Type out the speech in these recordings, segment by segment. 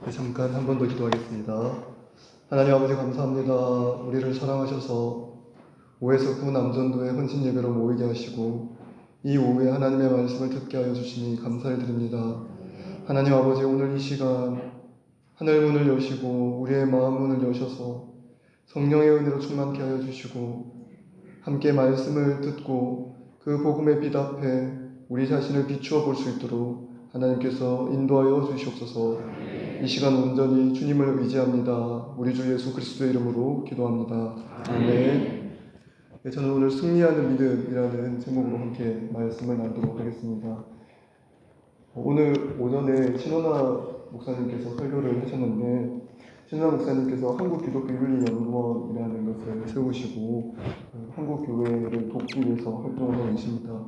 네, 잠깐 한 번 더 기도하겠습니다. 하나님 아버지 감사합니다. 우리를 사랑하셔서 오에서 구 남전도의 헌신 예배로 모이게 하시고 이 오후에 하나님의 말씀을 듣게 하여 주시니 감사를 드립니다. 하나님 아버지 오늘 이 시간 하늘 문을 여시고 우리의 마음 문을 여셔서 성령의 은혜로 충만케 하여 주시고 함께 말씀을 듣고 그 복음의 빛 앞에 우리 자신을 비추어 볼 수 있도록 하나님께서 인도하여 주시옵소서. 이 시간 온전히 주님을 의지합니다. 우리 주 예수 그리스도의 이름으로 기도합니다. 아멘. 네, 저는 오늘 승리하는 믿음이라는 제목으로 함께 말씀을 나누도록 하겠습니다. 오늘 오전에 신원아 목사님께서 설교를 하셨는데 신원아 목사님께서 한국기독교윤리연구원이라는 것을 세우시고 한국 교회를 돕기 위해서 활동을 하고 계십니다.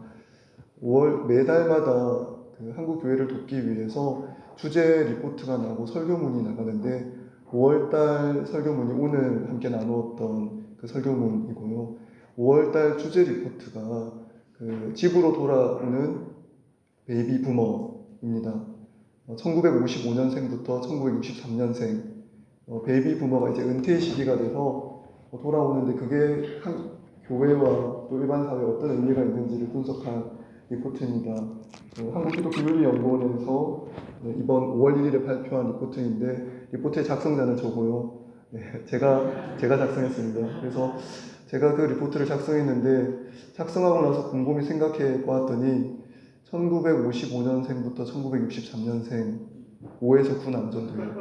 매달마다 한국 교회를 돕기 위해서 주제 리포트가 나고 설교문이 나가는데 5월달 설교문이 오늘 함께 나누었던 그 설교문이고요. 5월달 주제 리포트가 집으로 돌아오는 베이비 부머입니다. 1955년생부터 1963년생 베이비 부머가 이제 은퇴 시기가 돼서 돌아오는데 그게 교회와 또 일반 사회에 어떤 의미가 있는지를 분석한 리포트입니다. 한국기독교윤리연구원에서 이번 5월 1일에 발표한 리포트인데 리포트의 작성자는 저고요. 네, 제가 작성했습니다. 그래서 제가 그 리포트를 작성했는데 작성하고 나서 곰곰이 생각해 보았더니 1955년생부터 1963년생 5에서 9 남전도예요.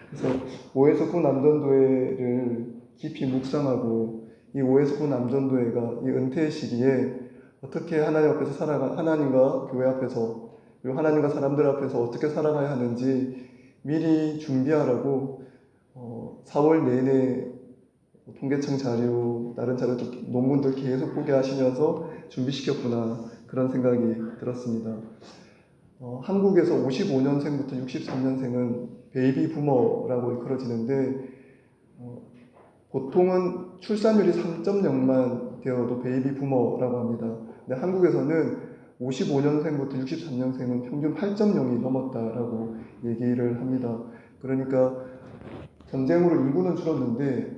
그래서 5에서 9 남전도회를 깊이 묵상하고 이 5에서 9 남전도회가 이 은퇴 시기에 어떻게 하나님 앞에서 하나님과 교회 앞에서 그리고 하나님과 사람들 앞에서 어떻게 살아가야 하는지 미리 준비하라고 4월 내내 통계청 자료, 다른 자료, 논문들 계속 보게 하시면서 준비시켰구나 그런 생각이 들었습니다. 한국에서 55년생부터 63년생은 베이비 부머라고 일컬어지는데 보통은 출산율이 3.0만 되어도 베이비 부머라고 합니다. 근데 한국에서는 55년생부터 63년생은 평균 8.0이 넘었다라고 얘기를 합니다. 그러니까 전쟁으로 인구는 줄었는데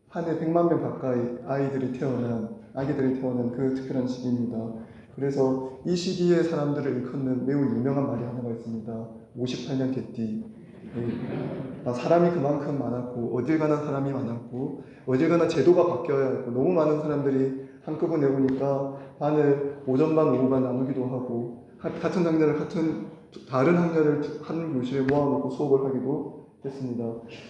한 해 100만 명 가까이 아기들이 태어난 그 특별한 시기입니다. 그래서 이 시기에 사람들을 일컫는 매우 유명한 말이 하나가 있습니다. 58년 개띠. 사람이 그만큼 많았고 어딜 가나 사람이 많았고 어딜 가나 제도가 바뀌어야 했고 너무 많은 사람들이 한꺼번에 오니까 반을 오전반 오후반 나누기도 하고 같은 학년을 다른 학년을 한 교실에 모아놓고 수업을 하기도 했습니다.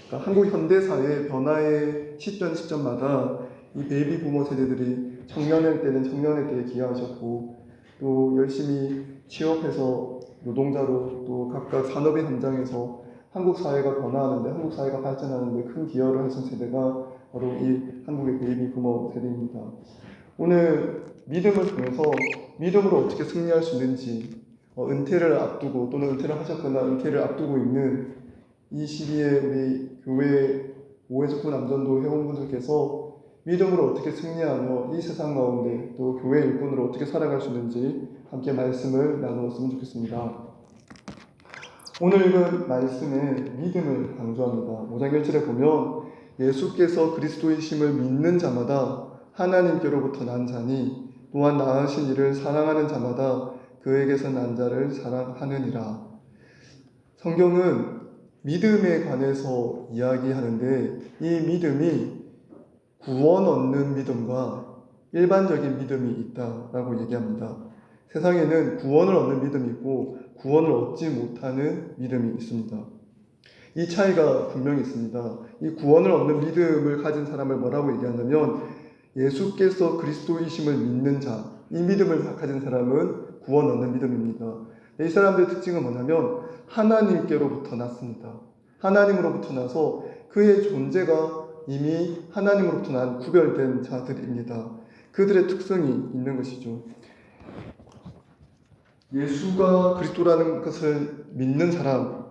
그러니까 한국 현대 사회의 변화의 시점마다 이 베이비 부모 세대들이 청년일 때는 청년일 때에 기여하셨고 또 열심히 취업해서 노동자로 또 각각 산업의 현장에서 한국 사회가 변화하는데 한국 사회가 발전하는데 큰 기여를 하신 세대가 바로 이 한국의 베이비 부모 세대입니다. 오늘 믿음을 통해서 믿음으로 어떻게 승리할 수 있는지 은퇴를 앞두고 또는 은퇴를 하셨거나 은퇴를 앞두고 있는 이 시기에 우리 교회 5에서 9 남전도 회원분들께서 믿음으로 어떻게 승리하며 이 세상 가운데 또 교회 일꾼으로 어떻게 살아갈 수 있는지 함께 말씀을 나누었으면 좋겠습니다. 오늘 읽은 말씀에 믿음을 강조합니다. 5장 1절에 보면 예수께서 그리스도이심을 믿는 자마다 하나님께로부터 난 자니 또한 나으신 이를 사랑하는 자마다 그에게서 난 자를 사랑하느니라. 성경은 믿음에 관해서 이야기하는데 이 믿음이 구원 얻는 믿음과 일반적인 믿음이 있다라고 얘기합니다. 세상에는 구원을 얻는 믿음이 있고 구원을 얻지 못하는 믿음이 있습니다. 이 차이가 분명히 있습니다. 이 구원을 얻는 믿음을 가진 사람을 뭐라고 얘기하냐면 예수께서 그리스도이심을 믿는 자, 이 믿음을 가진 사람은 구원 얻는 믿음입니다. 이 사람들의 특징은 뭐냐면 하나님께로부터 났습니다. 하나님으로부터 나서 그의 존재가 이미 하나님으로부터 난 구별된 자들입니다. 그들의 특성이 있는 것이죠. 예수가 그리스도라는 것을 믿는 사람,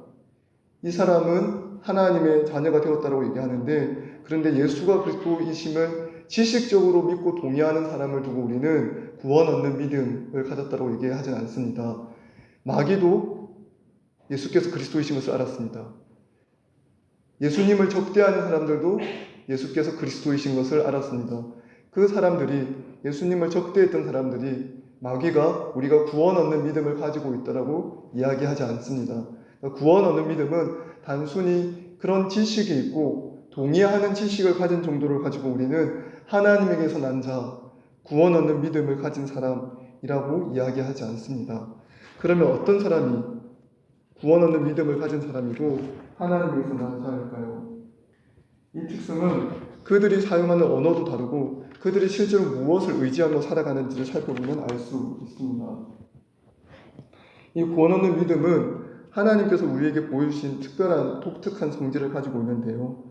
이 사람은 하나님의 자녀가 되었다고 얘기하는데 그런데 예수가 그리스도이심을 지식적으로 믿고 동의하는 사람을 두고 우리는 구원 얻는 믿음을 가졌다고 얘기하진 않습니다. 마귀도 예수께서 그리스도이신 것을 알았습니다. 예수님을 적대하는 사람들도 예수께서 그리스도이신 것을 알았습니다. 그 사람들이, 예수님을 적대했던 사람들이 마귀가 우리가 구원 얻는 믿음을 가지고 있다라고 이야기하지 않습니다. 구원 얻는 믿음은 단순히 그런 지식이 있고 동의하는 지식을 가진 정도를 가지고 우리는 하나님에게서 난 자, 구원 얻는 믿음을 가진 사람이라고 이야기하지 않습니다. 그러면 어떤 사람이 구원 얻는 믿음을 가진 사람이고 하나님에게서 난 자일까요? 이 특성은 그들이 사용하는 언어도 다르고 그들이 실제로 무엇을 의지하며 살아가는지를 살펴보면 알 수 있습니다. 이 구원 얻는 믿음은 하나님께서 우리에게 보여주신 특별한 독특한 성질을 가지고 있는데요.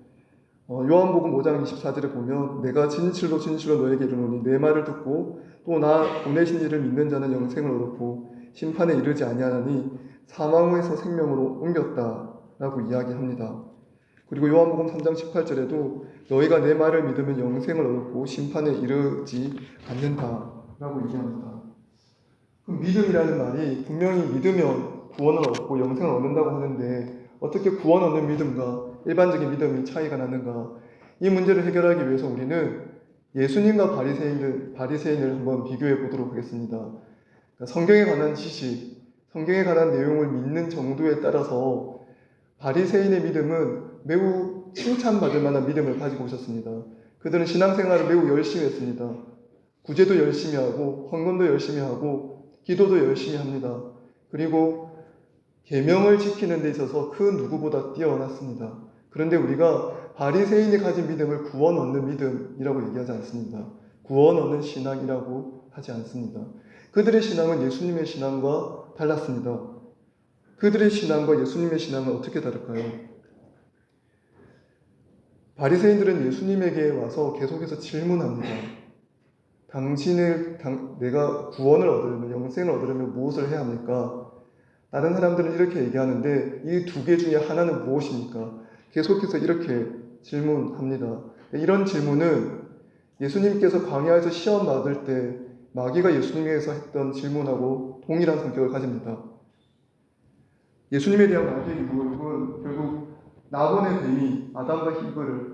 요한복음 5장 24절에 보면 내가 진실로 진실로 너에게 이르노니 내 말을 듣고 또 나 보내신 이를 믿는 자는 영생을 얻었고 심판에 이르지 아니하나니 사망에서 생명으로 옮겼다라고 이야기합니다. 그리고 요한복음 3장 18절에도 너희가 내 말을 믿으면 영생을 얻었고 심판에 이르지 않는다라고 얘기합니다. 그럼 믿음이라는 말이 분명히 믿으면 구원을 얻고 영생을 얻는다고 하는데 어떻게 구원 얻는 믿음과 일반적인 믿음이 차이가 나는가? 이 문제를 해결하기 위해서 우리는 예수님과 바리새인을 한번 비교해 보도록 하겠습니다. 그러니까 성경에 관한 지식, 성경에 관한 내용을 믿는 정도에 따라서 바리새인의 믿음은 매우 칭찬받을 만한 믿음을 가지고 오셨습니다. 그들은 신앙생활을 매우 열심히 했습니다. 구제도 열심히 하고 헌금도 열심히 하고 기도도 열심히 합니다. 그리고 계명을 지키는 데 있어서 그 누구보다 뛰어났습니다. 그런데 우리가 바리새인이 가진 믿음을 구원 얻는 믿음이라고 얘기하지 않습니다. 구원 얻는 신앙이라고 하지 않습니다. 그들의 신앙은 예수님의 신앙과 달랐습니다. 그들의 신앙과 예수님의 신앙은 어떻게 다를까요? 바리새인들은 예수님에게 와서 계속해서 질문합니다. 내가 구원을 얻으려면, 영생을 얻으려면 무엇을 해야 합니까? 다른 사람들은 이렇게 얘기하는데 이 두 개 중에 하나는 무엇입니까? 계속해서 이렇게 질문합니다. 이런 질문은 예수님께서 광야에서 시험 받을 때 마귀가 예수님에게서 했던 질문하고 동일한 성격을 가집니다. 예수님에 대한 마귀의 유혹은 결국 나본의 뱀이 아담과 히브를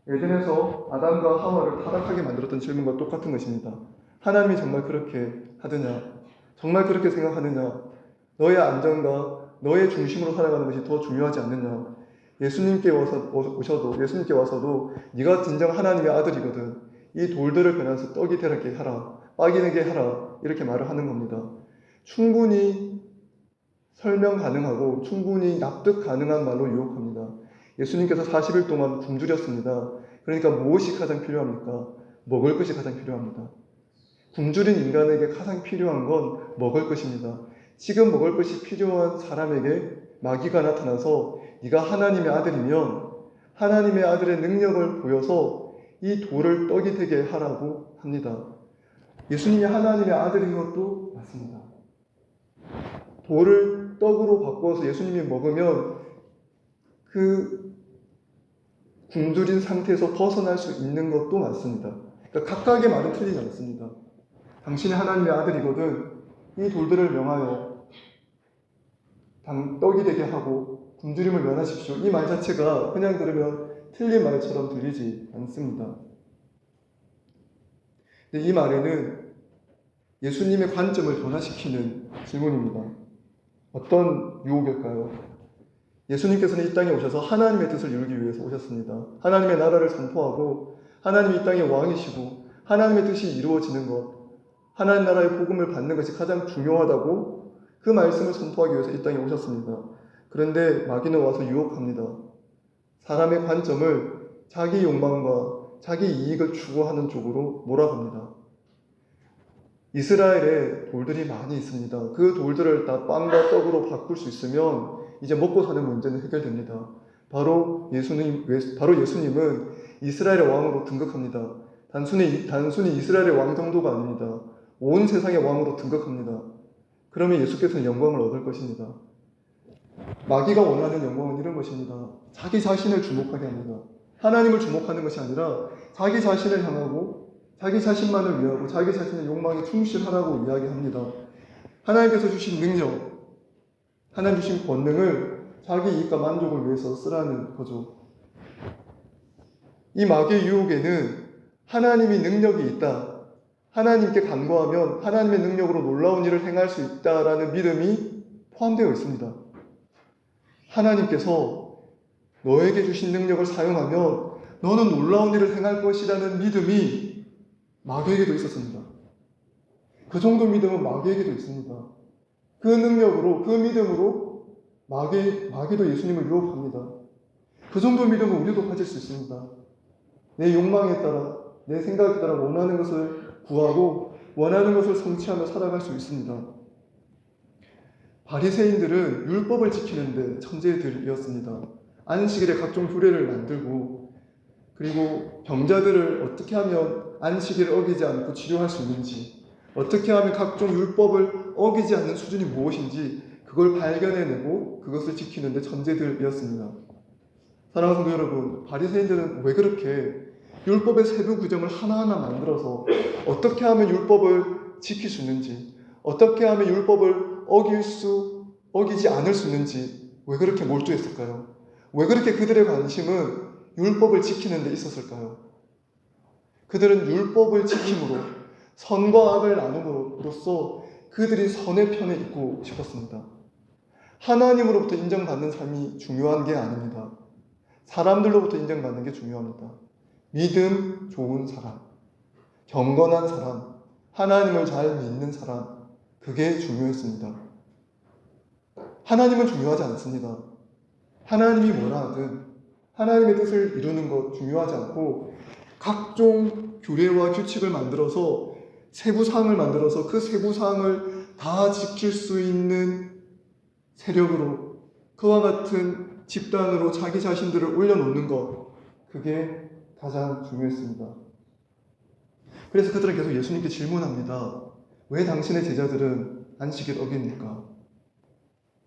에덴에서 아담과 하와를 타락하게 만들었던 질문과 똑같은 것입니다. 하나님이 정말 그렇게 하느냐? 정말 그렇게 생각하느냐? 너의 안전과 너의 중심으로 살아가는 것이 더 중요하지 않느냐? 예수님께 와서도 네가 진정 하나님의 아들이거든. 이 돌들을 변해서 떡이 되게 하라. 빡이 되게 하라. 이렇게 말을 하는 겁니다. 충분히 설명 가능하고 충분히 납득 가능한 말로 유혹합니다. 예수님께서 40일 동안 굶주렸습니다. 그러니까 무엇이 가장 필요합니까? 먹을 것이 가장 필요합니다. 굶주린 인간에게 가장 필요한 건 먹을 것입니다. 지금 먹을 것이 필요한 사람에게 마귀가 나타나서 네가 하나님의 아들이면 하나님의 아들의 능력을 보여서 이 돌을 떡이 되게 하라고 합니다. 예수님이 하나님의 아들인 것도 맞습니다. 돌을 떡으로 바꿔서 예수님이 먹으면 그 굶주린 상태에서 벗어날 수 있는 것도 맞습니다. 그러니까 각각의 말은 틀리지 않습니다. 당신이 하나님의 아들이거든 이 돌들을 명하여 떡이 되게 하고 굶주림을 면하십시오. 이 말 자체가 그냥 들으면 틀린 말처럼 들리지 않습니다. 근데 이 말에는 예수님의 관점을 변화시키는 질문입니다. 어떤 유혹일까요? 예수님께서는 이 땅에 오셔서 하나님의 뜻을 이루기 위해서 오셨습니다. 하나님의 나라를 선포하고 하나님이 이 땅의 왕이시고 하나님의 뜻이 이루어지는 것, 하나님 나라의 복음을 받는 것이 가장 중요하다고 그 말씀을 선포하기 위해서 이 땅에 오셨습니다. 그런데 마귀는 와서 유혹합니다. 사람의 관점을 자기 욕망과 자기 이익을 추구하는 쪽으로 몰아갑니다. 이스라엘에 돌들이 많이 있습니다. 그 돌들을 다 빵과 떡으로 바꿀 수 있으면 이제 먹고 사는 문제는 해결됩니다. 바로 예수님은 이스라엘의 왕으로 등극합니다. 단순히 이스라엘의 왕 정도가 아닙니다. 온 세상의 왕으로 등극합니다. 그러면 예수께서는 영광을 얻을 것입니다. 마귀가 원하는 영광은 이런 것입니다. 자기 자신을 주목하게 합니다. 하나님을 주목하는 것이 아니라 자기 자신을 향하고 자기 자신만을 위하고 자기 자신의 욕망에 충실하라고 이야기합니다. 하나님께서 주신 능력, 하나님 주신 권능을 자기 이익과 만족을 위해서 쓰라는 거죠. 이 마귀의 유혹에는 하나님이 능력이 있다, 하나님께 간구하면 하나님의 능력으로 놀라운 일을 행할 수 있다라는 믿음이 포함되어 있습니다. 하나님께서 너에게 주신 능력을 사용하면 너는 놀라운 일을 행할 것이라는 믿음이 마귀에게도 있었습니다. 그 정도 믿음은 마귀에게도 있습니다. 그 능력으로, 그 믿음으로 마귀도 예수님을 유혹합니다. 그 정도 믿음은 우리도 가질 수 있습니다. 내 욕망에 따라, 내 생각에 따라 원하는 것을 구하고 원하는 것을 성취하며 살아갈 수 있습니다. 바리새인들은 율법을 지키는데 천재들이었습니다. 안식일에 각종 규례를 만들고, 그리고 병자들을 어떻게 하면 안식일을 어기지 않고 치료할 수 있는지, 어떻게 하면 각종 율법을 어기지 않는 수준이 무엇인지 그걸 발견해내고 그것을 지키는데 천재들이었습니다. 사랑하는 성도 여러분, 바리새인들은 왜 그렇게 율법의 세부 규정을 하나하나 만들어서 어떻게 하면 율법을 지킬 수 있는지, 어떻게 하면 율법을 어기지 않을 수 있는지 왜 그렇게 몰두했을까요? 왜 그렇게 그들의 관심은 율법을 지키는 데 있었을까요? 그들은 율법을 지킴으로, 선과 악을 나눔으로써 그들이 선의 편에 있고 싶었습니다. 하나님으로부터 인정받는 삶이 중요한 게 아닙니다. 사람들로부터 인정받는 게 중요합니다. 믿음 좋은 사람, 경건한 사람, 하나님을 잘 믿는 사람, 그게 중요했습니다. 하나님은 중요하지 않습니다. 하나님이 뭐라 하든 하나님의 뜻을 이루는 것 중요하지 않고, 각종 규례와 규칙을 만들어서 세부사항을 만들어서 그 세부사항을 다 지킬 수 있는 세력으로, 그와 같은 집단으로 자기 자신들을 올려놓는 것, 그게 가장 중요했습니다. 그래서 그들은 계속 예수님께 질문합니다. 왜 당신의 제자들은 안식일 어깁니까?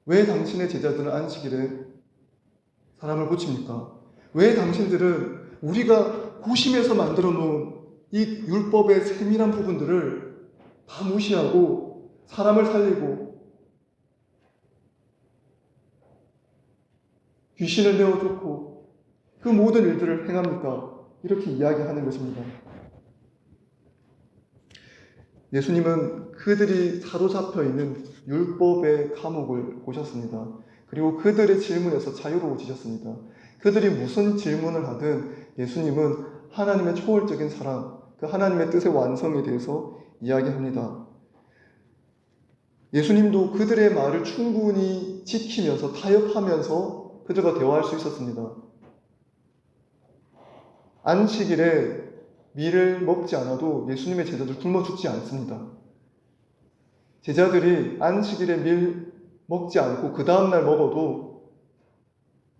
왜 당신의 제자들은 안식일에 사람을 고칩니까? 왜 당신들은 우리가 고심해서 만들어 놓은 이 율법의 세밀한 부분들을 다 무시하고 사람을 살리고 귀신을 내어쫓고 그 모든 일들을 행합니까? 이렇게 이야기하는 것입니다. 예수님은 그들이 사로잡혀 있는 율법의 감옥을 보셨습니다. 그리고 그들의 질문에서 자유로워지셨습니다. 그들이 무슨 질문을 하든 예수님은 하나님의 초월적인 사랑, 그 하나님의 뜻의 완성에 대해서 이야기합니다. 예수님도 그들의 말을 충분히 지키면서 타협하면서 그들과 대화할 수 있었습니다. 안식일에 밀을 먹지 않아도 예수님의 제자들 굶어 죽지 않습니다. 제자들이 안식일에 밀 먹지 않고 그 다음날 먹어도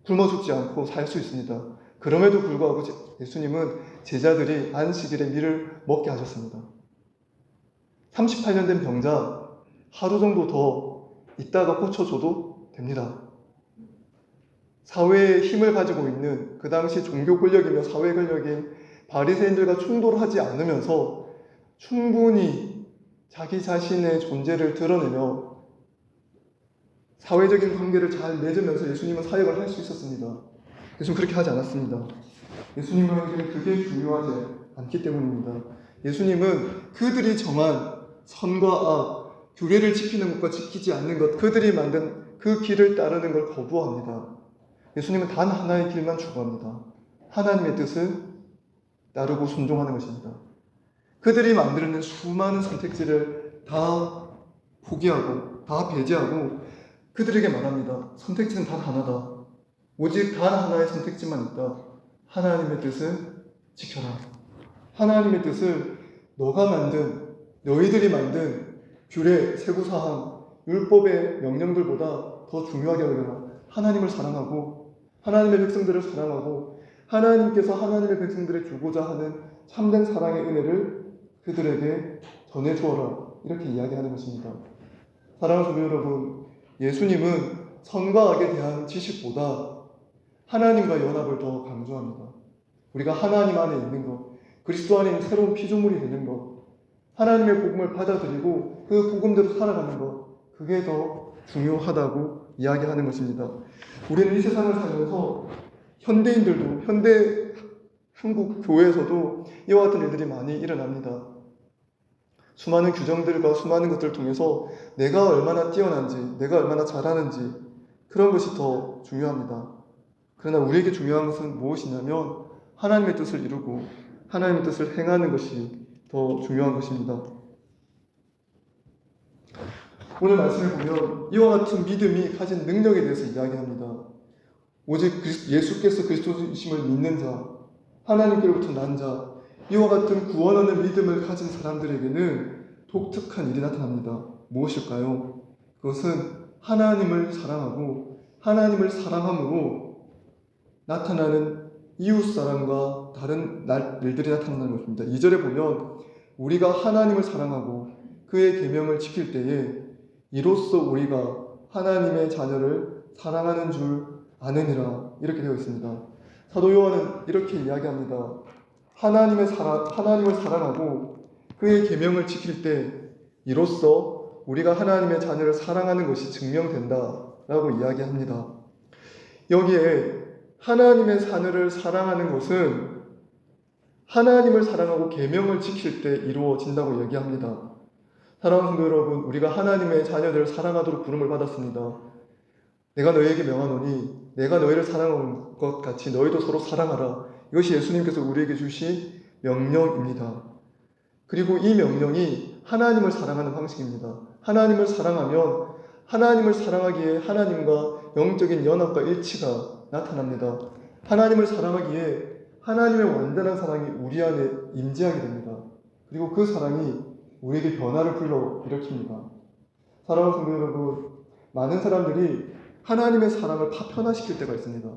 굶어 죽지 않고 살 수 있습니다. 그럼에도 불구하고 예수님은 제자들이 안식일에 밀을 먹게 하셨습니다. 38년 된 병자 하루 정도 더 있다가 고쳐줘도 됩니다. 사회의 힘을 가지고 있는 그 당시 종교 권력이며 사회 권력인 바리새인들과 충돌하지 않으면서 충분히 자기 자신의 존재를 드러내며 사회적인 관계를 잘 맺으면서 예수님은 사역을 할 수 있었습니다. 예수님은 그렇게 하지 않았습니다. 예수님은 그게 중요하지 않기 때문입니다. 예수님은 그들이 정한 선과 악, 규례를 지키는 것과 지키지 않는 것, 그들이 만든 그 길을 따르는 걸 거부합니다. 예수님은 단 하나의 길만 추구합니다. 하나님의 뜻을 따르고 순종하는 것입니다. 그들이 만들어낸 수많은 선택지를 다 포기하고 다 배제하고 그들에게 말합니다. 선택지는 단 하나다. 오직 단 하나의 선택지만 있다. 하나님의 뜻을 지켜라. 하나님의 뜻을 너희들이 만든 규례, 세부사항, 율법의 명령들보다 더 중요하게 여겨라. 하나님을 사랑하고 하나님의 백성들을 사랑하고 하나님께서 하나님의 백성들에 주고자 하는 참된 사랑의 은혜를 그들에게 전해주어라. 이렇게 이야기하는 것입니다. 사랑하는 성도 여러분, 예수님은 선과 악에 대한 지식보다 하나님과 연합을 더 강조합니다. 우리가 하나님 안에 있는 것, 그리스도 안에 있는 새로운 피조물이 되는 것, 하나님의 복음을 받아들이고 그 복음대로 살아가는 것, 그게 더 중요하다고 이야기하는 것입니다. 우리는 이 세상을 살면서 현대인들도 현대 한국 교회에서도 이와 같은 일들이 많이 일어납니다. 수많은 규정들과 수많은 것들을 통해서 내가 얼마나 뛰어난지, 내가 얼마나 잘하는지 그런 것이 더 중요합니다. 그러나 우리에게 중요한 것은 무엇이냐면 하나님의 뜻을 이루고 하나님의 뜻을 행하는 것이 더 중요한 것입니다. 오늘 말씀을 보면 이와 같은 믿음이 가진 능력에 대해서 이야기합니다. 오직 예수께서 그리스도이심을 믿는 자, 하나님께로부터 난 자, 이와 같은 구원하는 믿음을 가진 사람들에게는 독특한 일이 나타납니다. 무엇일까요? 그것은 하나님을 사랑하고 하나님을 사랑함으로 나타나는 이웃사랑과 다른 일들이 나타나는 것입니다. 2절에 보면 우리가 하나님을 사랑하고 그의 계명을 지킬 때에 이로써 우리가 하나님의 자녀를 사랑하는 줄 아느니라 이렇게 되어 있습니다. 사도 요한은 이렇게 이야기합니다. 하나님을 사랑하고 그의 계명을 지킬 때 이로써 우리가 하나님의 자녀를 사랑하는 것이 증명된다라고 이야기합니다. 여기에 하나님의 자녀를 사랑하는 것은 하나님을 사랑하고 계명을 지킬 때 이루어진다고 얘기합니다. 사랑하는 성도 여러분, 우리가 하나님의 자녀들을 사랑하도록 부름을 받았습니다. 내가 너희에게 명하노니 내가 너희를 사랑한 것 같이 너희도 서로 사랑하라. 이것이 예수님께서 우리에게 주신 명령입니다. 그리고 이 명령이 하나님을 사랑하는 방식입니다. 하나님을 사랑하면 하나님을 사랑하기에 하나님과 영적인 연합과 일치가 나타납니다. 하나님을 사랑하기에 하나님의 완전한 사랑이 우리 안에 임재하게 됩니다. 그리고 그 사랑이 우리에게 변화를 불러일으킵니다. 사랑하는 성도 여러분, 많은 사람들이 하나님의 사랑을 파편화시킬 때가 있습니다.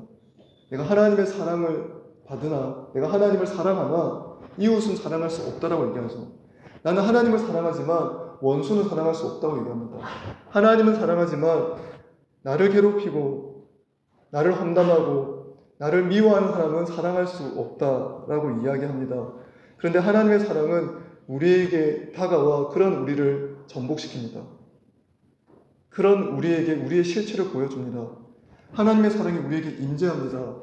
내가 하나님의 사랑을 받으나, 내가 하나님을 사랑하나 이웃은 사랑할 수 없다라고 얘기하죠. 나는 하나님을 사랑하지만 원수는 사랑할 수 없다고 얘기합니다. 하나님은 사랑하지만 나를 괴롭히고 나를 험담하고 나를 미워하는 사람은 사랑할 수 없다라고 이야기합니다. 그런데 하나님의 사랑은 우리에게 다가와 그런 우리를 전복시킵니다. 그런 우리에게 우리의 실체를 보여줍니다. 하나님의 사랑이 우리에게 임재합니다.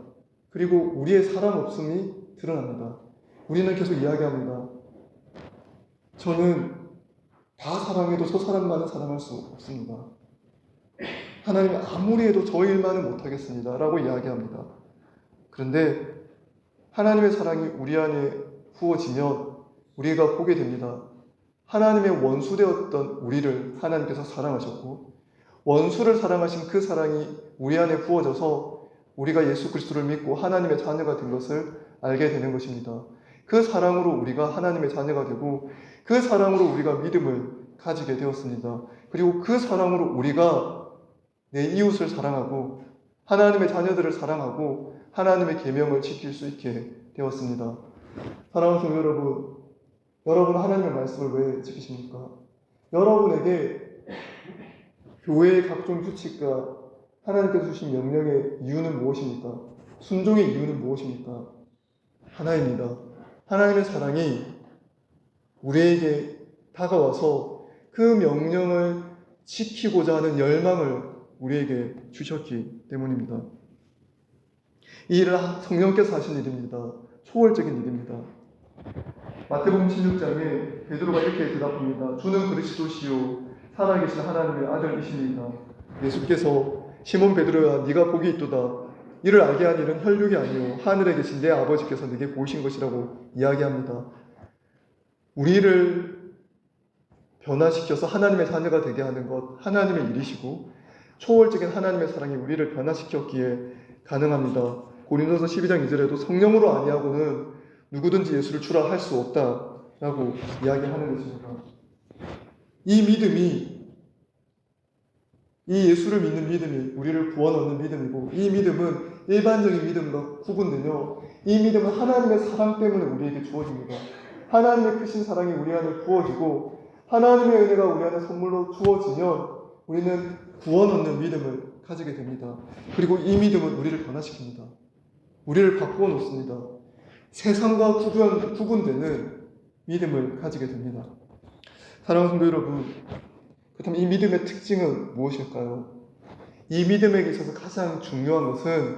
그리고 우리의 사랑 없음이 드러납니다. 우리는 계속 이야기합니다. 저는 다 사랑해도 저 사람만은 사랑할 수 없습니다. 하나님은 아무리 해도 저 일만은 못하겠습니다. 라고 이야기합니다. 그런데 하나님의 사랑이 우리 안에 부어지면 우리가 보게 됩니다. 하나님의 원수되었던 우리를 하나님께서 사랑하셨고 원수를 사랑하신 그 사랑이 우리 안에 부어져서 우리가 예수 그리스도를 믿고 하나님의 자녀가 된 것을 알게 되는 것입니다. 그 사랑으로 우리가 하나님의 자녀가 되고 그 사랑으로 우리가 믿음을 가지게 되었습니다. 그리고 그 사랑으로 우리가 내 이웃을 사랑하고 하나님의 자녀들을 사랑하고 하나님의 계명을 지킬 수 있게 되었습니다. 사랑하는 성도 여러분, 여러분 하나님의 말씀을 왜 지키십니까? 여러분에게 교회의 각종 규칙과 하나님께서 주신 명령의 이유는 무엇입니까? 순종의 이유는 무엇입니까? 하나입니다. 하나님의 사랑이 우리에게 다가와서 그 명령을 지키고자 하는 열망을 우리에게 주셨기 때문입니다. 이 일은 성령께서 하신 일입니다. 초월적인 일입니다. 마태복음 16장에 베드로가 이렇게 대답합니다. 주는 그리스도시요 살아계신 하나님의 아들이십니다. 예수께서 시몬 베드로야 네가 복이 있도다. 이를 알게 한 일은 혈육이 아니요 하늘에 계신 내 아버지께서 네게 보이신 것이라고 이야기합니다. 우리를 변화시켜서 하나님의 자녀가 되게 하는 것 하나님의 일이시고 초월적인 하나님의 사랑이 우리를 변화시켰기에 가능합니다. 고린도서 12장 2절에도 성령으로 아니하고는 누구든지 예수를 주라 할 수 없다라고 이야기하는 것입니다. 이 믿음이 이 예수를 믿는 믿음이 우리를 구원 얻는 믿음이고 이 믿음은 일반적인 믿음과 구분되며 이 믿음은 하나님의 사랑 때문에 우리에게 주어집니다. 하나님의 크신 사랑이 우리 안에 부어지고 하나님의 은혜가 우리 안에 선물로 주어지면 우리는 구원 얻는 믿음을 가지게 됩니다. 그리고 이 믿음은 우리를 변화시킵니다. 우리를 바꾸어 놓습니다. 세상과 구분되는 믿음을 가지게 됩니다. 사랑하는 성도 여러분, 그렇다면 이 믿음의 특징은 무엇일까요? 이 믿음에게 있어서 가장 중요한 것은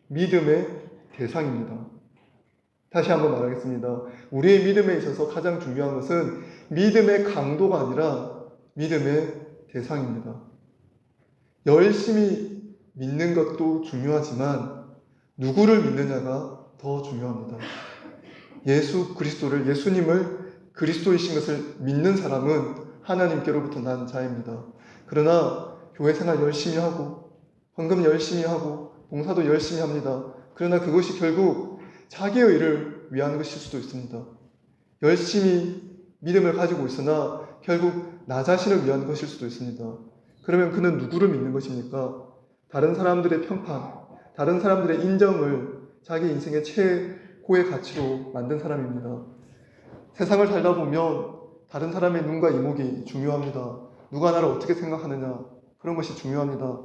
믿음의 대상입니다. 다시 한번 말하겠습니다. 우리의 믿음에 있어서 가장 중요한 것은 믿음의 강도가 아니라 믿음의 대상입니다. 열심히 믿는 것도 중요하지만 누구를 믿느냐가 더 중요합니다. 예수 그리스도를, 예수님을 그리스도이신 것을 믿는 사람은 하나님께로부터 난 자입니다. 그러나 교회 생활 열심히 하고 헌금 열심히 하고 봉사도 열심히 합니다. 그러나 그것이 결국 자기의 일을 위한 것일 수도 있습니다. 열심히 믿음을 가지고 있으나 결국 나 자신을 위한 것일 수도 있습니다. 그러면 그는 누구를 믿는 것입니까? 다른 사람들의 평판, 다른 사람들의 인정을 자기 인생의 최고의 가치로 만든 사람입니다. 세상을 살다 보면 다른 사람의 눈과 이목이 중요합니다. 누가 나를 어떻게 생각하느냐, 그런 것이 중요합니다.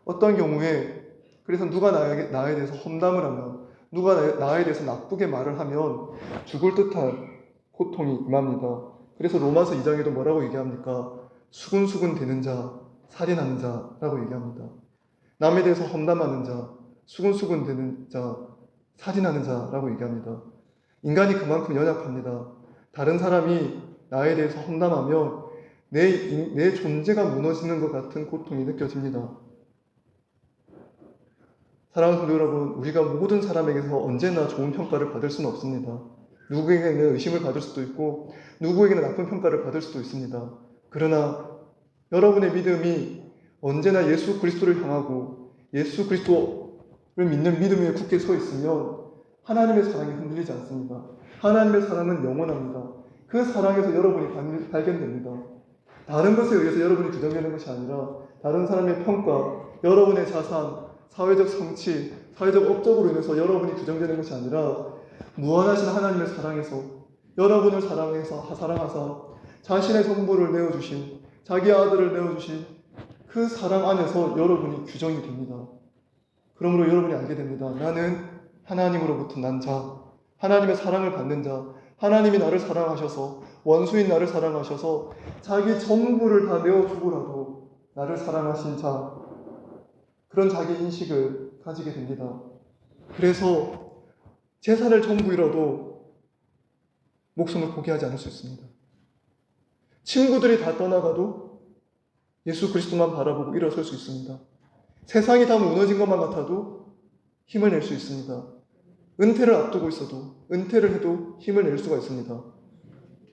어떤 경우에 그래서 누가 나에 대해서 험담을 하면, 누가 나에 대해서 나쁘게 말을 하면 죽을 듯한 고통이 임합니다. 그래서 로마서 2장에도 뭐라고 얘기합니까? 수군수군 되는 자, 살인하는 자라고 얘기합니다. 남에 대해서 험담하는 자, 수군수군 되는 자, 살인하는 자라고 얘기합니다. 인간이 그만큼 연약합니다. 다른 사람이 나에 대해서 험담하면 내 존재가 무너지는 것 같은 고통이 느껴집니다. 사랑하는 성도 여러분, 우리가 모든 사람에게서 언제나 좋은 평가를 받을 수는 없습니다. 누구에게는 의심을 받을 수도 있고 누구에게는 나쁜 평가를 받을 수도 있습니다. 그러나 여러분의 믿음이 언제나 예수 그리스도를 향하고 예수 그리스도를 믿는 믿음 위에 굳게 서 있으면 하나님의 사랑이 흔들리지 않습니다. 하나님의 사랑은 영원합니다. 그 사랑에서 여러분이 발견됩니다. 다른 것에 의해서 여러분이 규정되는 것이 아니라 다른 사람의 평가, 여러분의 자산, 사회적 성취, 사회적 업적으로 인해서 여러분이 규정되는 것이 아니라 무한하신 하나님의 사랑에서 여러분을 사랑하사 자신의 전부를 내어주신, 자기 아들을 내어주신 그 사랑 안에서 여러분이 규정이 됩니다. 그러므로 여러분이 알게 됩니다. 나는 하나님으로부터 난 자, 하나님의 사랑을 받는 자, 하나님이 나를 사랑하셔서, 원수인 나를 사랑하셔서 자기 전부를 다 내어주고라도 나를 사랑하신 자, 그런 자기 인식을 가지게 됩니다. 그래서 재산을 전부 잃어도 목숨을 포기하지 않을 수 있습니다. 친구들이 다 떠나가도 예수 그리스도만 바라보고 일어설 수 있습니다. 세상이 다 무너진 것만 같아도 힘을 낼 수 있습니다. 은퇴를 앞두고 있어도 은퇴를 해도 힘을 낼 수가 있습니다.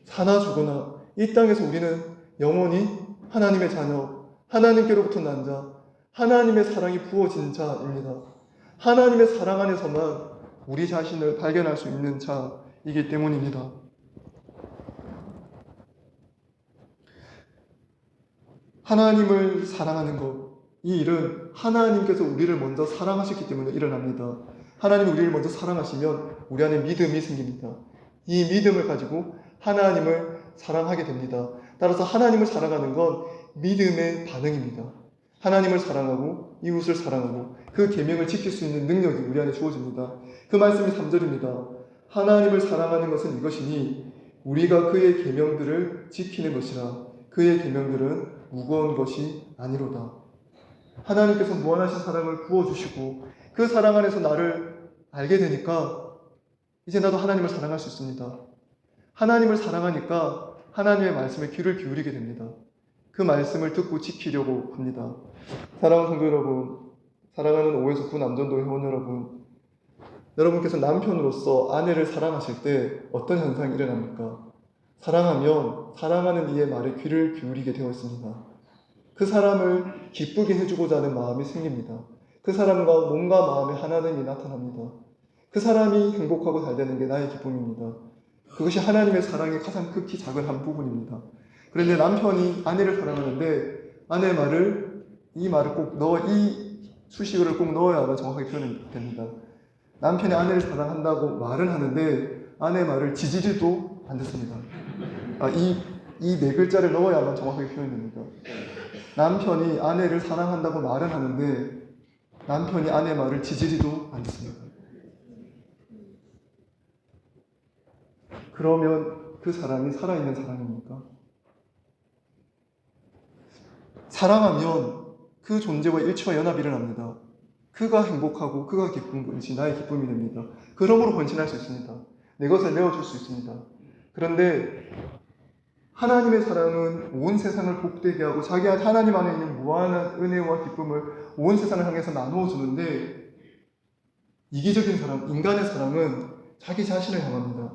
사나 죽으나 이 땅에서 우리는 영원히 하나님의 자녀, 하나님께로부터 난 자, 하나님의 사랑이 부어진 자입니다. 하나님의 사랑 안에서만 우리 자신을 발견할 수 있는 자이기 때문입니다. 하나님을 사랑하는 것, 이 일은 하나님께서 우리를 먼저 사랑하셨기 때문에 일어납니다. 하나님이 우리를 먼저 사랑하시면 우리 안에 믿음이 생깁니다. 이 믿음을 가지고 하나님을 사랑하게 됩니다. 따라서 하나님을 사랑하는 건 믿음의 반응입니다. 하나님을 사랑하고 이웃을 사랑하고 그 계명을 지킬 수 있는 능력이 우리 안에 주어집니다. 그 말씀이 3절입니다. 하나님을 사랑하는 것은 이것이니 우리가 그의 계명들을 지키는 것이라. 그의 계명들은 무거운 것이 아니로다. 하나님께서 무한하신 사랑을 부어주시고 그 사랑 안에서 나를 알게 되니까 이제 나도 하나님을 사랑할 수 있습니다. 하나님을 사랑하니까 하나님의 말씀에 귀를 기울이게 됩니다. 그 말씀을 듣고 지키려고 합니다. 사랑하는 성도 여러분, 사랑하는 5에서 9 남전도 회원 여러분, 여러분께서 남편으로서 아내를 사랑하실 때 어떤 현상이 일어납니까? 사랑하면 사랑하는 이의 말에 귀를 기울이게 되어 있습니다. 그 사람을 기쁘게 해주고자 하는 마음이 생깁니다. 그 사람과 몸과 마음의 하나됨이 나타납니다. 그 사람이 행복하고 잘 되는 게 나의 기쁨입니다. 그것이 하나님의 사랑의 가장 극히 작은 한 부분입니다. 그런데 남편이 아내를 사랑하는데 아내의 말을, 이 말을 꼭 이 수식어를 꼭 넣어야 정확하게 표현이 됩니다. 남편이 아내를 사랑한다고 말은 하는데 아내의 말을 지지리도 안 듣습니다. 이 네 글자를 넣어야만 정확하게 표현됩니다. 남편이 아내를 사랑한다고 말은 하는데 남편이 아내의 말을 지지리도 안 듣습니다. 그러면 그 사랑이 살아있는 사랑입니까? 사랑하면 그 존재와 일치와 연합이 일어납니다. 그가 행복하고 그가 기쁜 것이 나의 기쁨이 됩니다. 그러므로 헌신할 수 있습니다. 내 것을 내어줄 수 있습니다. 그런데 하나님의 사랑은 온 세상을 복되게 하고 자기 하나님 안에 있는 무한한 은혜와 기쁨을 온 세상을 향해서 나누어 주는데, 이기적인 사랑, 인간의 사랑은 자기 자신을 향합니다.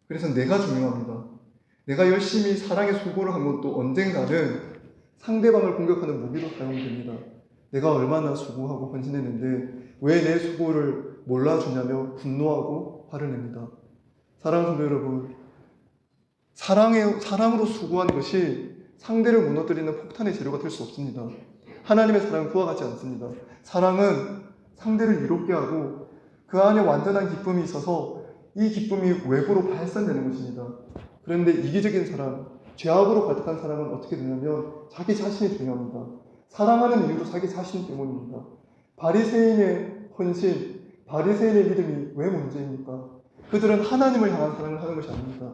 그래서 내가 중요합니다. 내가 열심히 사랑의 수고를 한 것도 언젠가는 상대방을 공격하는 무기로 사용됩니다. 내가 얼마나 수고하고 헌신했는데 왜 내 수고를 몰라주냐며 분노하고 화를 냅니다. 사랑하는 성도 여러분, 사랑으로 수고하는 것이 상대를 무너뜨리는 폭탄의 재료가 될 수 없습니다. 하나님의 사랑은 그와 같지 않습니다. 사랑은 상대를 이롭게 하고 그 안에 완전한 기쁨이 있어서 이 기쁨이 외부로 발산되는 것입니다. 그런데 이기적인 사랑, 죄악으로 가득한 사랑은 어떻게 되냐면 자기 자신이 중요합니다. 사랑하는 이유도 자기 자신 때문입니다. 바리새인의 헌신, 바리새인의 믿음이 왜 문제입니까? 그들은 하나님을 향한 사랑을 하는 것이 아닙니다.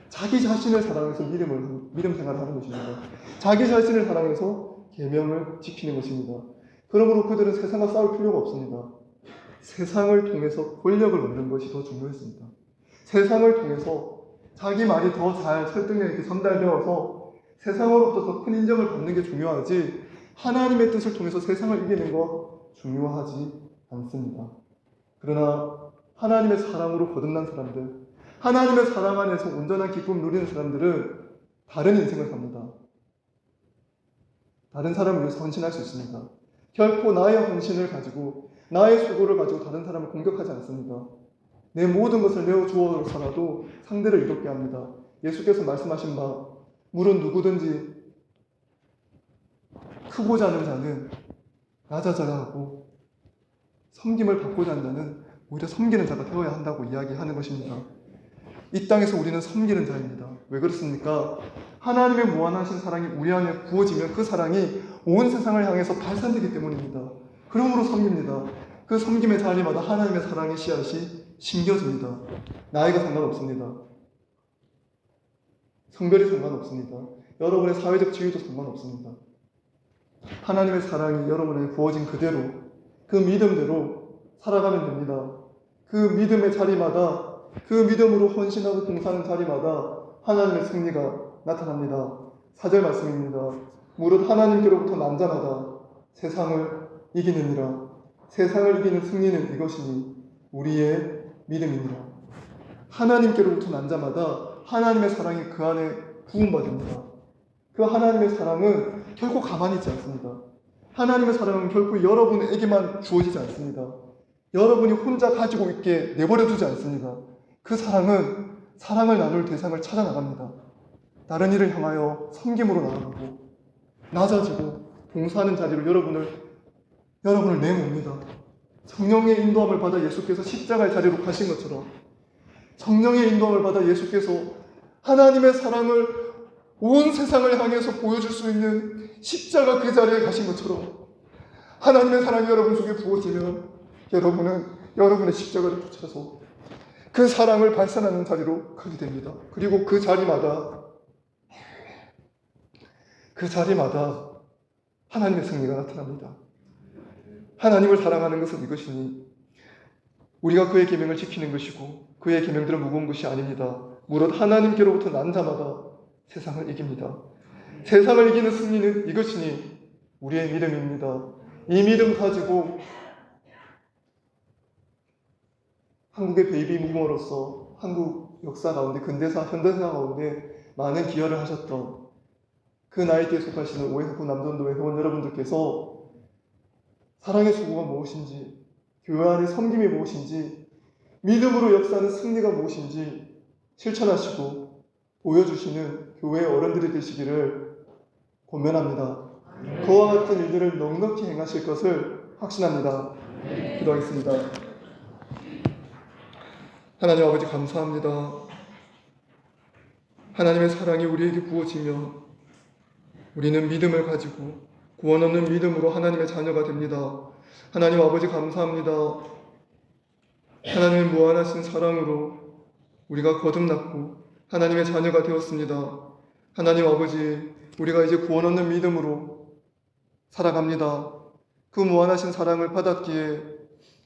자기 자신을 사랑해서 믿음 생활을 하는 것입니다. 자기 자신을 사랑해서 계명을 지키는 것입니다. 그러므로 그들은 세상과 싸울 필요가 없습니다. 세상을 통해서 권력을 얻는 것이 더 중요했습니다. 세상을 통해서 자기 말이 더 잘 설득력 있게 전달되어서 세상으로부터 더 큰 인정을 받는 게 중요하지, 하나님의 뜻을 통해서 세상을 이기는 거 중요하지 않습니다. 그러나 하나님의 사랑으로 거듭난 사람들, 하나님의 사랑 안에서 온전한 기쁨을 누리는 사람들은 다른 인생을 삽니다. 다른 사람을 위해서 헌신할 수 있습니다. 결코 나의 헌신을 가지고, 나의 수고를 가지고 다른 사람을 공격하지 않습니다. 내 모든 것을 내어주어서라도 상대를 이롭게 합니다. 예수께서 말씀하신 바, 물은 누구든지 크고자 하는 자는 낮아져야 하고 섬김을 받고자 하는 자는 오히려 섬기는 자가 되어야 한다고 이야기하는 것입니다. 이 땅에서 우리는 섬기는 자입니다. 왜 그렇습니까? 하나님의 무한하신 사랑이 우리 안에 부어지면 그 사랑이 온 세상을 향해서 발산되기 때문입니다. 그러므로 섬깁니다. 그 섬김의 자리마다 하나님의 사랑의 씨앗이 심겨집니다. 나이가 상관없습니다. 성별이 상관없습니다. 여러분의 사회적 지위도 상관없습니다. 하나님의 사랑이 여러분에게 부어진 그대로, 그 믿음대로 살아가면 됩니다. 그 믿음의 자리마다, 그 믿음으로 헌신하고 봉사하는 자리마다 하나님의 승리가 나타납니다. 4절 말씀입니다. 무릇 하나님께로부터 난 자마다 세상을 이기느니라. 세상을 이기는 승리는 이것이니 우리의 믿음이니라. 하나님께로부터 난 자마다 하나님의 사랑이 그 안에 부음받습니다. 그 하나님의 사랑은 결코 가만히 있지 않습니다. 하나님의 사랑은 결코 여러분에게만 주어지지 않습니다. 여러분이 혼자 가지고 있게 내버려두지 않습니다. 그 사랑은 사랑을 나눌 대상을 찾아 나갑니다. 다른 일을 향하여 섬김으로 나아가고 낮아지고 봉사하는 자리로 여러분을 내모읍니다. 성령의 인도함을 받아 예수께서 십자가의 자리로 가신 것처럼, 성령의 인도함을 받아 예수께서 하나님의 사랑을 온 세상을 향해서 보여줄 수 있는 십자가 그 자리에 가신 것처럼, 하나님의 사랑이 여러분 속에 부어지면 여러분은 여러분의 십자가를 붙여서 그 사랑을 발산하는 자리로 가게 됩니다. 그리고 그 자리마다 하나님의 승리가 나타납니다. 하나님을 사랑하는 것은 이것이니 우리가 그의 계명을 지키는 것이고 그의 계명들은 무거운 것이 아닙니다. 무릇 하나님께로부터 난 자마다 세상을 이깁니다. 세상을 이기는 승리는 이것이니 우리의 믿음입니다. 이 믿음 가지고 한국의 베이비 무머로서 한국 역사 가운데, 근대사, 현대사 가운데 많은 기여를 하셨던 그 나이대에 속하시는 오해사구 남전도회 회원 여러분들께서 사랑의 수고가 무엇인지, 교회 안의 섬김이 무엇인지, 믿음으로 역사하는 승리가 무엇인지 실천하시고 보여주시는 교회의 어른들이 되시기를 권면합니다. 그와 같은 일들을 넉넉히 행하실 것을 확신합니다. 기도하겠습니다. 하나님 아버지 감사합니다. 하나님의 사랑이 우리에게 부어지며 우리는 믿음을 가지고 구원 얻는 믿음으로 하나님의 자녀가 됩니다. 하나님 아버지 감사합니다. 하나님의 무한하신 사랑으로 우리가 거듭났고 하나님의 자녀가 되었습니다. 하나님 아버지, 우리가 이제 구원 얻는 믿음으로 살아갑니다. 그 무한하신 사랑을 받았기에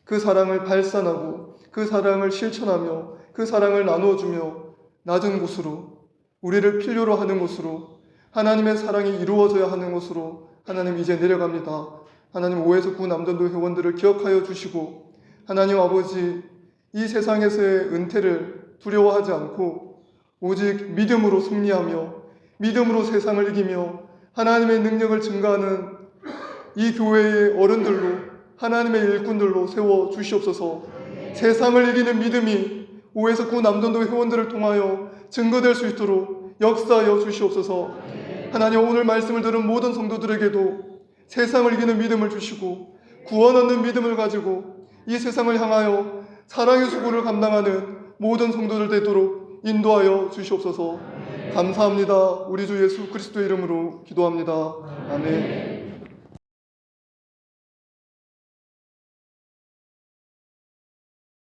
그 사랑을 발산하고 그 사랑을 실천하며 그 사랑을 나누어주며 낮은 곳으로, 우리를 필요로 하는 곳으로, 하나님의 사랑이 이루어져야 하는 곳으로 하나님 이제 내려갑니다. 하나님 5에서 9 남전도 회원들을 기억하여 주시고, 하나님 아버지 이 세상에서의 은퇴를 두려워하지 않고 오직 믿음으로 승리하며 믿음으로 세상을 이기며 하나님의 능력을 증가하는 이 교회의 어른들로, 하나님의 일꾼들로 세워 주시옵소서. 세상을 이기는 믿음이 5에서 9 남전도 회원들을 통하여 증거될 수 있도록 역사하여 주시옵소서. 하나님 오늘 말씀을 들은 모든 성도들에게도 세상을 이기는 믿음을 주시고 구원 얻는 믿음을 가지고 이 세상을 향하여 사랑의 수고를 감당하는 모든 성도들 되도록 인도하여 주시옵소서. 감사합니다. 우리 주 예수 그리스도 이름으로 기도합니다. 아멘.